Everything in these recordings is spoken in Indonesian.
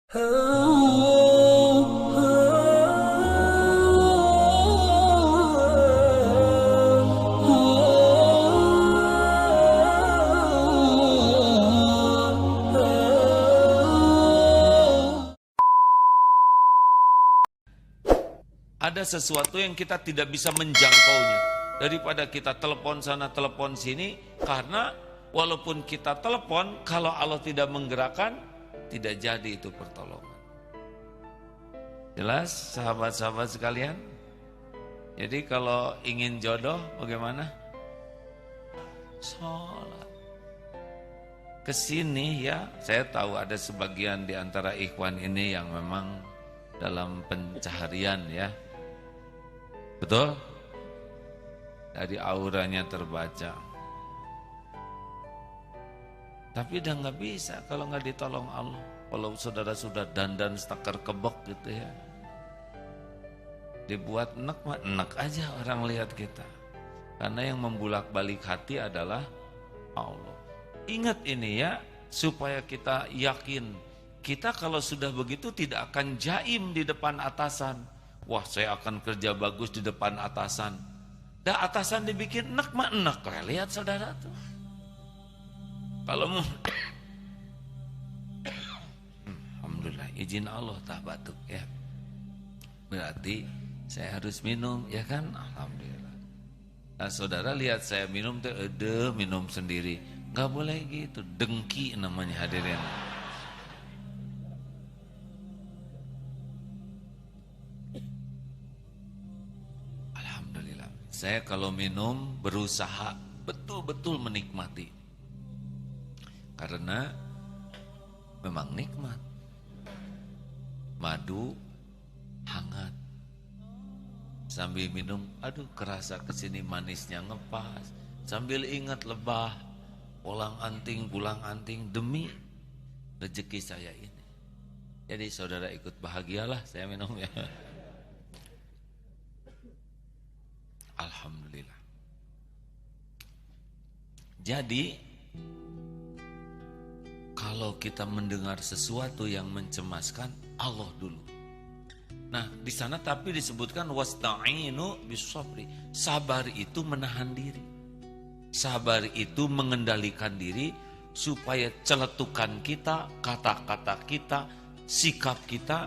Ada sesuatu yang kita tidak bisa menjangkaunya. Daripada kita telepon sana, telepon sini. Karena walaupun kita telepon, kalau Allah tidak menggerakkan, tidak jadi itu pertolongan. Jelas sahabat-sahabat sekalian? Jadi kalau ingin jodoh bagaimana? Sholat. Kesini ya, saya tahu ada sebagian di antara ikhwan ini yang memang dalam pencaharian ya. Betul? Dari auranya terbaca. Tapi udah nggak bisa kalau nggak ditolong Allah. Kalau saudara sudah dandan stakar kebek gitu ya, dibuat enak mah enak aja orang lihat kita. Karena yang membulak-balik hati adalah Allah. Ingat ini ya, supaya kita yakin. Kita kalau sudah begitu tidak akan jaim di depan atasan. Wah, saya akan kerja bagus di depan atasan. Dah atasan dibikin enak mah enak. Lihat saudara tuh. Kalau mau alhamdulillah izin Allah tak batuk ya. Berarti saya harus minum ya kan? Alhamdulillah. Nah, saudara lihat saya minum tuh minum sendiri. Enggak boleh gitu, dengki namanya hadirin. Alhamdulillah. Saya kalau minum berusaha betul-betul menikmati. Karena memang nikmat. Madu hangat. Sambil minum, aduh kerasa kesini manisnya ngepas. Sambil ingat lebah, pulang anting demi rezeki saya ini. Jadi saudara ikut bahagialah saya minum ya. Alhamdulillah. Jadi kalau kita mendengar sesuatu yang mencemaskan, Allah dulu. Nah, di sana tapi disebutkan wasta'inu bis-sabri. Sabar itu menahan diri. Sabar itu mengendalikan diri supaya celetukan kita, kata-kata kita, sikap kita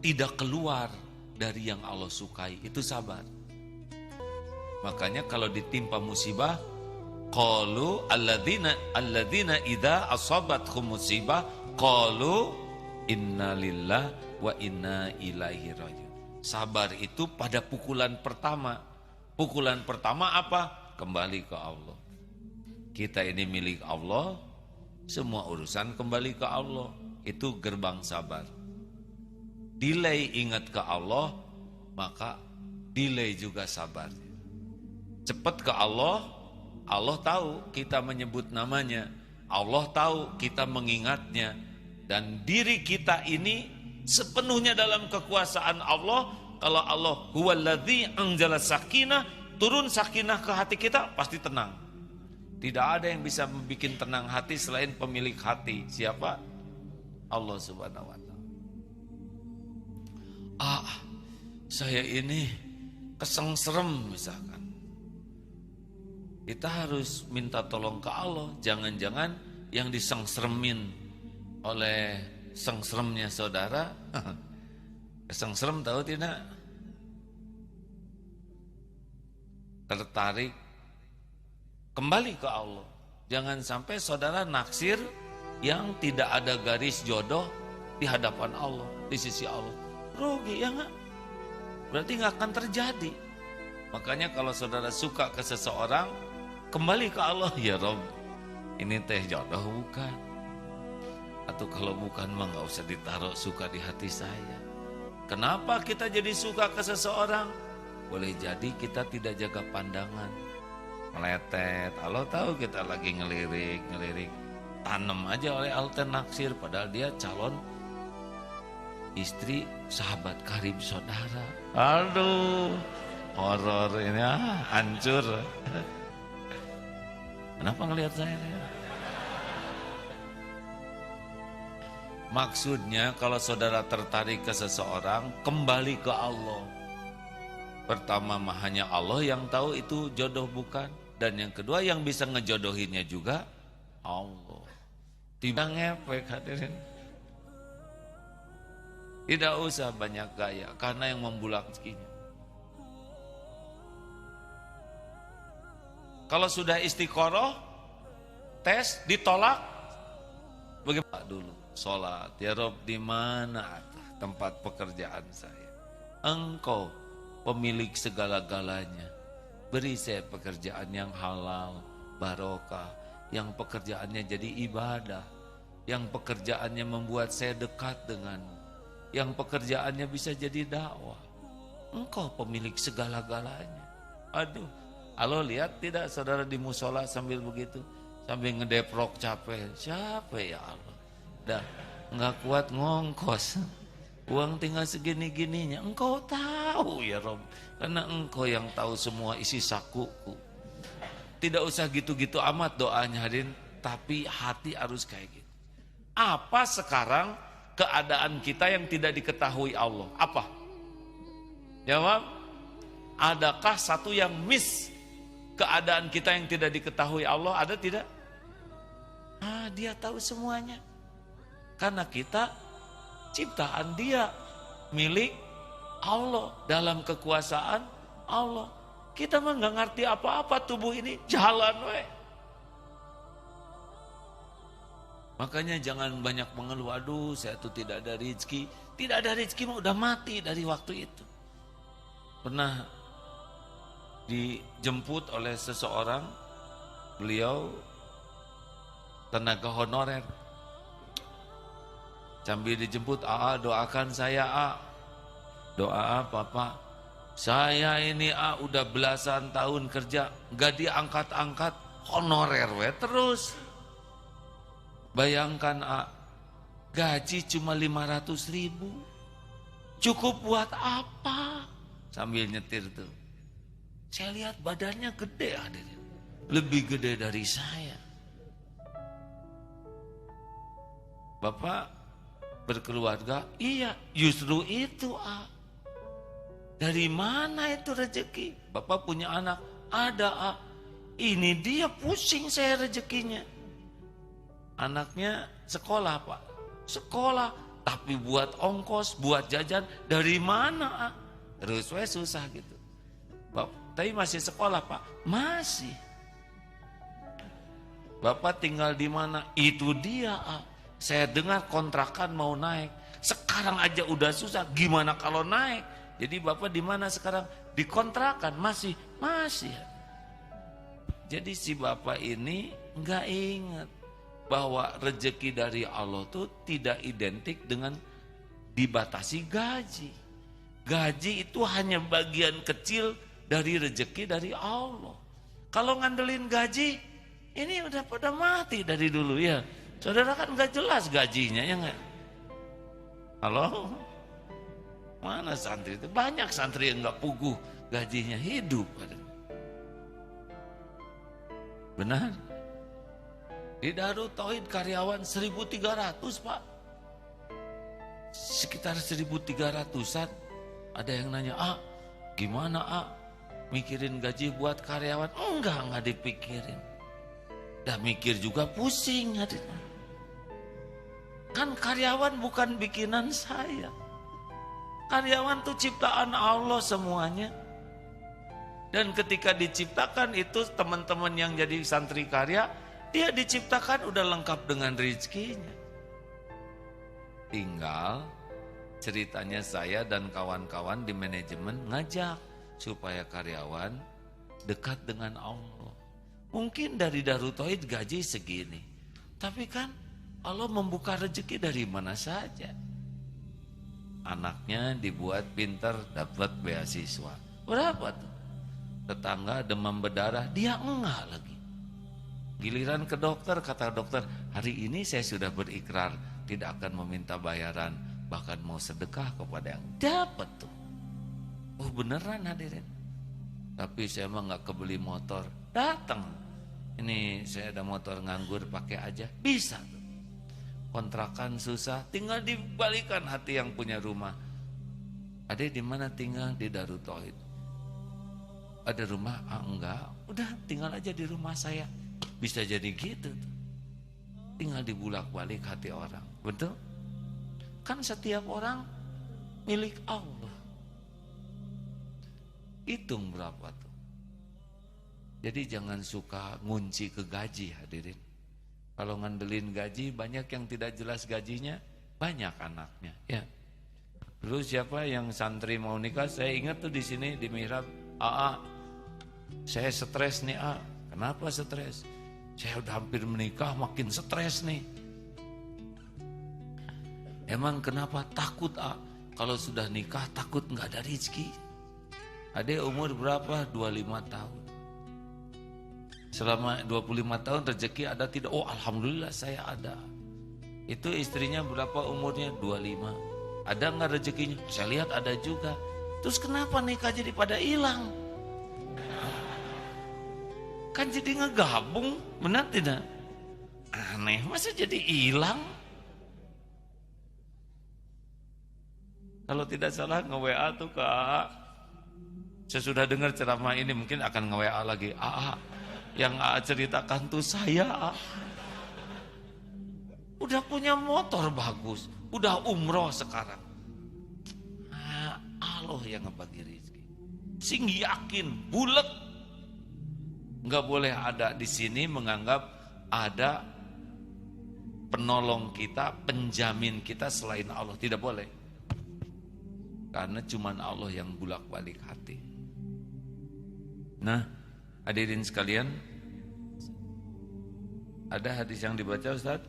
tidak keluar dari yang Allah sukai. Itu sabar. Makanya kalau ditimpa musibah, qalu alladzina idza asabatkum musibah qalu inna lillahi wa inna ilaihi rajiun. Sabar itu pada pukulan pertama. Pukulan pertama apa? Kembali ke Allah. Kita ini milik Allah, semua urusan kembali ke Allah. Itu gerbang sabar. Delay ingat ke Allah, maka delay juga sabar. Cepat ke Allah, Allah tahu kita menyebut namanya, Allah tahu kita mengingatnya, dan diri kita ini sepenuhnya dalam kekuasaan Allah. Kalau Allah huwallazi anzala sakinah, turun sakinah ke hati kita, pasti tenang. Tidak ada yang bisa membuat tenang hati selain pemilik hati. Siapa? Allah Subhanahu wa ta'ala. Saya ini kesengsrem misalkan. Kita harus minta tolong ke Allah. Jangan-jangan yang disengsremin oleh sengsremnya saudara. Sengsrem tahu tidak? Tertarik. Kembali ke Allah. Jangan sampai saudara naksir yang tidak ada garis jodoh di hadapan Allah, di sisi Allah. Rugi ya enggak? Berarti enggak akan terjadi. Makanya kalau saudara suka ke seseorang, kembali ke Allah, ya Rob, ini teh jodoh bukan? Atau kalau bukan mah nggak usah ditaruh suka di hati saya. Kenapa kita jadi suka ke seseorang? Boleh jadi kita tidak jaga pandangan, meletet. Allah tahu kita lagi ngelirik, tanam aja oleh alternaksir, padahal dia calon istri sahabat karib saudara. Aduh, horor ini hancur. Kenapa ngelihat saya? Maksudnya kalau saudara tertarik ke seseorang, kembali ke Allah. Pertama mah hanya Allah yang tahu itu jodoh bukan. Dan yang kedua yang bisa ngejodohinnya juga Allah. Tidak ngepek hadirin. Tidak usah banyak gaya karena yang membulat rezekinya. Kalau sudah istiqoroh, tes ditolak, bagaimana dulu? Sholat, ya Rob, di mana tempat pekerjaan saya? Engkau pemilik segala-galanya. Beri saya pekerjaan yang halal, barokah, yang pekerjaannya jadi ibadah, yang pekerjaannya membuat saya dekat denganmu, yang pekerjaannya bisa jadi dakwah. Engkau pemilik segala-galanya. Aduh, halo, lihat tidak saudara di musola sambil begitu, sambil ngedeprok capek. Capek ya Allah. Dah nggak kuat ngongkos, uang tinggal segini-gininya. Engkau tahu ya Rob, karena engkau yang tahu semua isi sakuku. Tidak usah gitu-gitu amat doanya hadirin, tapi hati harus kayak gitu. Apa sekarang keadaan kita yang tidak diketahui Allah? Apa? Jawab. Adakah satu yang miss keadaan kita yang tidak diketahui Allah? Ada tidak? Dia tahu semuanya. Karena kita ciptaan Dia, milik Allah, dalam kekuasaan Allah. Kita mah nggak ngerti apa-apa, tubuh ini jalan we. Makanya jangan banyak mengeluh, aduh saya tuh tidak ada rezeki. Tidak ada rezeki mah udah mati dari waktu itu. Pernah dijemput oleh seseorang, beliau tenaga honorer. Sambil dijemput, doakan saya Doa apa Pak? Saya ini udah belasan tahun kerja, gak diangkat-angkat, honorer we terus. Bayangkan gaji cuma 500.000. Cukup buat apa? Sambil nyetir tuh. Saya lihat badannya gede hadirin. Lebih gede dari saya. Bapak berkeluarga, iya, justru itu Dari mana itu rezeki? Bapak punya anak, ada Ini dia pusing saya rezekinya. Anaknya sekolah Pak, sekolah, tapi buat ongkos, buat jajan, dari mana Terus susah gitu. Bapak, tapi masih sekolah Pak, masih. Bapak tinggal di mana? Itu dia Saya dengar kontrakan mau naik. Sekarang aja udah susah, gimana kalau naik? Jadi Bapak di mana sekarang? Di kontrakan, masih. Jadi si Bapak ini nggak ingat bahwa rezeki dari Allah tuh tidak identik dengan dibatasi gaji. Gaji itu hanya bagian kecil dari rezeki dari Allah. Kalau ngandelin gaji, ini udah pada mati dari dulu ya. Saudara kan nggak jelas gajinya ya nggak? Halo? Mana santri itu? Banyak santri yang nggak puguh gajinya hidup. Benar? Di Darut Tauhid karyawan 1.300 Pak. Sekitar 1.300-an. Ada yang nanya, gimana mikirin gaji buat karyawan? Enggak dipikirin. Dah mikir juga pusing hadirin. Kan karyawan bukan bikinan saya. Karyawan itu ciptaan Allah semuanya. Dan ketika diciptakan itu teman-teman yang jadi santri karya, dia diciptakan udah lengkap dengan rezekinya. Tinggal ceritanya saya dan kawan-kawan di manajemen ngajak supaya karyawan dekat dengan Allah. Mungkin dari Darut Tauhid gaji segini. Tapi kan Allah membuka rezeki dari mana saja. Anaknya dibuat pintar, dapat beasiswa. Berapa tuh? Tetangga demam berdarah, dia enggak lagi. Giliran ke dokter, kata dokter, hari ini saya sudah berikrar tidak akan meminta bayaran, bahkan mau sedekah kepada yang dapat tuh. Oh beneran hadirin. Tapi saya mah nggak kebeli motor. Datang. Ini saya ada motor nganggur, pakai aja. Bisa tuh. kontrakan susah, tinggal dibalikan hati yang punya rumah. Ade di mana tinggal? Di Darut Tauhid. Ada rumah? Enggak. Udah tinggal aja di rumah saya. Bisa jadi gitu tuh. Tinggal dibulak-balik hati orang. Betul? Kan setiap orang milik Allah. Hitung berapa tuh. Jadi jangan suka ngunci ke gaji, hadirin. Kalau ngandelin gaji, banyak yang tidak jelas gajinya, banyak anaknya. Ya. Dulu siapa yang santri mau nikah, saya ingat tuh di sini di mihrab, saya stres nih, Kenapa stres? Saya udah hampir menikah, makin stres nih. Emang kenapa? Takut, kalau sudah nikah takut nggak ada rezeki. Adek umur berapa? 25 tahun. Selama 25 tahun rezeki ada tidak? Oh, alhamdulillah saya ada. Itu istrinya berapa umurnya? 25. Ada nggak rezekinya? Saya lihat ada juga. Terus kenapa nikah jadi pada hilang? Kan jadi ngegabung, benar tidak? Aneh, masa jadi hilang? Kalau tidak salah nge-WA tuh ke AA. Saya sudah dengar ceramah ini, mungkin akan nge-WA lagi. AA, yang AA ceritakan tuh saya. Udah punya motor bagus, udah umroh sekarang. Allah yang ngebagi rezeki. Sing yakin, bulet. Nggak boleh ada di sini menganggap ada penolong kita, penjamin kita selain Allah. Tidak boleh. Karena cuman Allah yang bulak-balik hati. Nah, hadirin sekalian, ada hadis yang dibaca, Ustaz?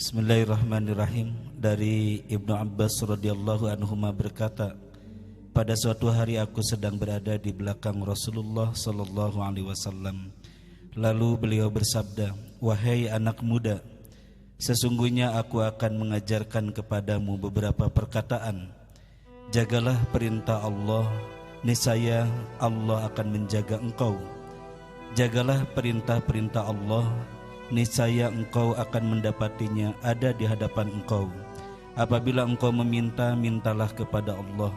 Bismillahirrahmanirrahim. Dari Ibnu Abbas radhiyallahu anhuma berkata, pada suatu hari aku sedang berada di belakang Rasulullah sallallahu alaihi wasallam. Lalu beliau bersabda, "Wahai anak muda, sesungguhnya aku akan mengajarkan kepadamu beberapa perkataan. Jagalah perintah Allah, niscaya Allah akan menjaga engkau. Jagalah perintah-perintah Allah, niscaya engkau akan mendapatinya ada di hadapan engkau. Apabila engkau meminta, mintalah kepada Allah.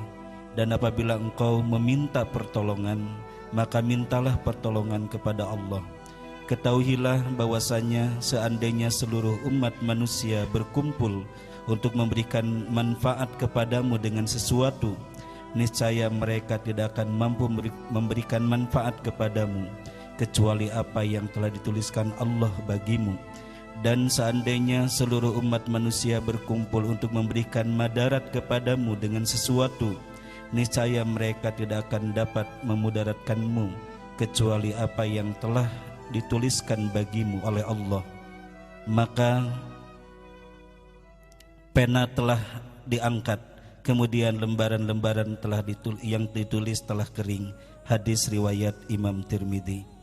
Dan apabila engkau meminta pertolongan, maka mintalah pertolongan kepada Allah. Ketahuilah bahwasanya seandainya seluruh umat manusia berkumpul untuk memberikan manfaat kepadamu dengan sesuatu, niscaya mereka tidak akan mampu memberikan manfaat kepadamu kecuali apa yang telah dituliskan Allah bagimu. Dan seandainya seluruh umat manusia berkumpul untuk memberikan madarat kepadamu dengan sesuatu, niscaya mereka tidak akan dapat memudaratkanmu kecuali apa yang telah dituliskan bagimu oleh Allah. Maka pena telah diangkat, kemudian lembaran-lembaran yang ditulis telah kering. Hadis riwayat Imam Tirmidzi.